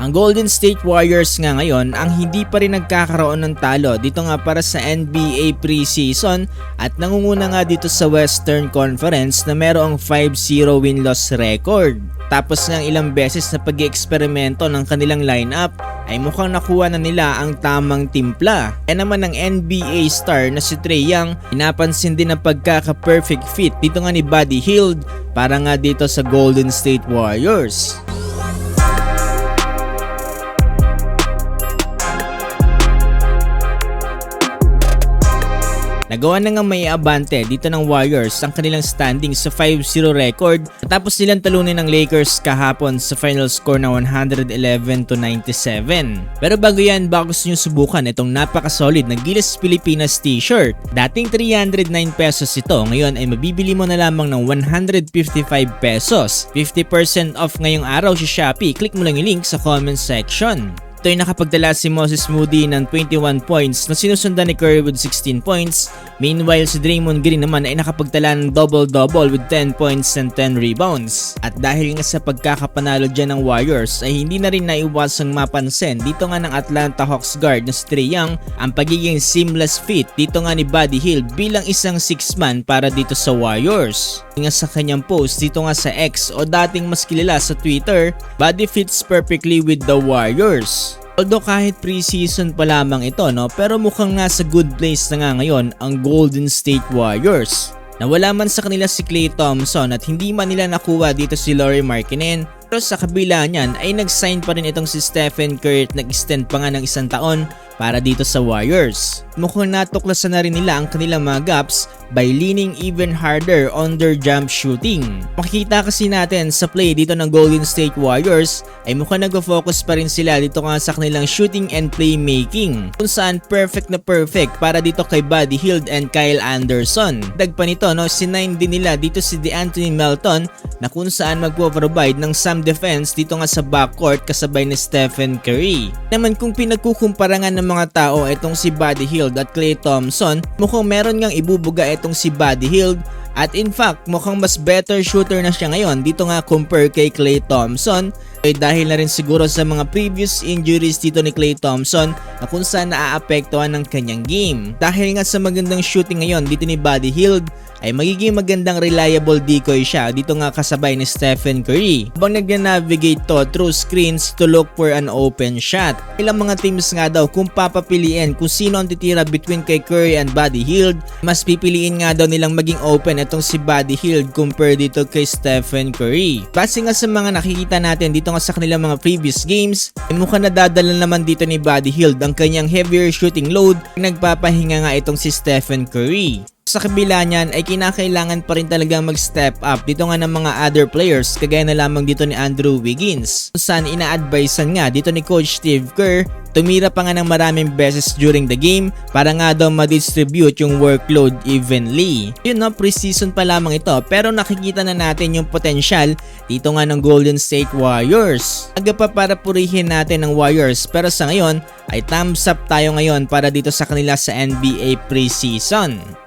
Ang Golden State Warriors nga ngayon ang hindi pa rin nagkakaroon ng talo dito nga para sa NBA preseason at nangunguna nga dito sa Western Conference na merong 5-0 win-loss record. Tapos nga ilang beses na pag-i-eksperimento ng kanilang lineup ay mukhang nakuha na nila ang tamang timpla. Kaya naman ng NBA star na si Trae Young, pinapansin din ang pagkaka-perfect fit dito nga ni Buddy Hield para nga dito sa Golden State Warriors. Nagawa na nga may abante dito ng Warriors ang kanilang standing sa 5-0 record matapos nilang talunin ng Lakers kahapon sa final score na 111-97. Pero bago yan, baka gusto nyo subukan itong napaka-solid na Gilas Pilipinas t-shirt. Dating 309 pesos ito, ngayon ay mabibili mo na lamang ng 155 pesos. 50% off ngayong araw sa Shopee. Click mo lang yung link sa comment section. Ito ay nakapagdala si Moses Moody ng 21 points na sinusundan ni Curry with 16 points. Meanwhile, si Draymond Green naman ay nakapagdala ng double-double with 10 points and 10 rebounds. At dahil nga sa pagkakapanalo dyan ng Warriors ay hindi na rin naiwasang mapansin dito nga ng Atlanta Hawks guard na si Trae Young ang pagiging seamless fit dito nga ni Buddy Hield bilang isang 6-man para dito sa Warriors. Nga sa kanyang post dito nga sa X o dating mas kilala sa Twitter, Buddy fits perfectly with the Warriors. Although kahit preseason pa lamang ito pero mukhang nasa good place na nga ngayon ang Golden State Warriors. Nawala man sa kanila si Klay Thompson at hindi man nila nakuha dito si Lauri Markkanen, pero sa kabila niyan ay nag-sign pa rin itong si Stephen Curry at nag-extend pa nga ng 1 taon para dito sa Warriors. Mukhang natuklasan na rin nila ang kanilang mga gaps by leaning even harder on their jump shooting. Makikita kasi natin sa play dito ng Golden State Warriors ay mukhang nag-focus pa rin sila dito nga sa kanilang shooting and playmaking kung saan perfect na perfect para dito kay Buddy Hield and Kyle Anderson. Dagpa nito sinign din nila dito si DeAnthony Melton na kung saan magpo-provide ng some defense dito nga sa backcourt kasabay ni Stephen Curry. Naman kung pinagkukumpara nga ng mga tao itong si Buddy Hield at Klay Thompson, mukhang meron ngang ibubuga itong si Buddy Hield at in fact mukhang mas better shooter na siya ngayon dito nga compare kay Klay Thompson ay dahil na rin siguro sa mga previous injuries dito ni Klay Thompson na kung saan naaapektuhan ng kanyang game. Dahil nga sa magandang shooting ngayon dito ni Buddy Hield ay magiging magandang reliable decoy siya dito nga kasabay ni Stephen Curry habang nag-navigate to through screens to look for an open shot. Ilang mga teams nga daw kung papapiliin kung sino ang titira between kay Curry and Buddy Hield, mas pipiliin nga daw nilang maging open itong si Buddy Hield compare dito kay Stephen Curry. Base nga sa mga nakikita natin dito nga sa kanilang mga previous games, ay mukhang nadadala naman dito ni Buddy Hield ang kanyang heavier shooting load, nagpapahinga nga itong si Stephen Curry. Sa kabila niyan ay kinakailangan pa rin talagang mag-step up dito nga ng mga other players kagaya na lamang dito ni Andrew Wiggins. Saan ina-advisean nga dito ni Coach Steve Kerr tumira pa nga ng maraming beses during the game para nga daw ma-distribute yung workload evenly. Yun preseason pa lamang ito pero nakikita na natin yung potential dito nga ng Golden State Warriors. Aga pa para purihin natin ng Warriors pero sa ngayon ay thumbs up tayo ngayon para dito sa kanila sa NBA preseason.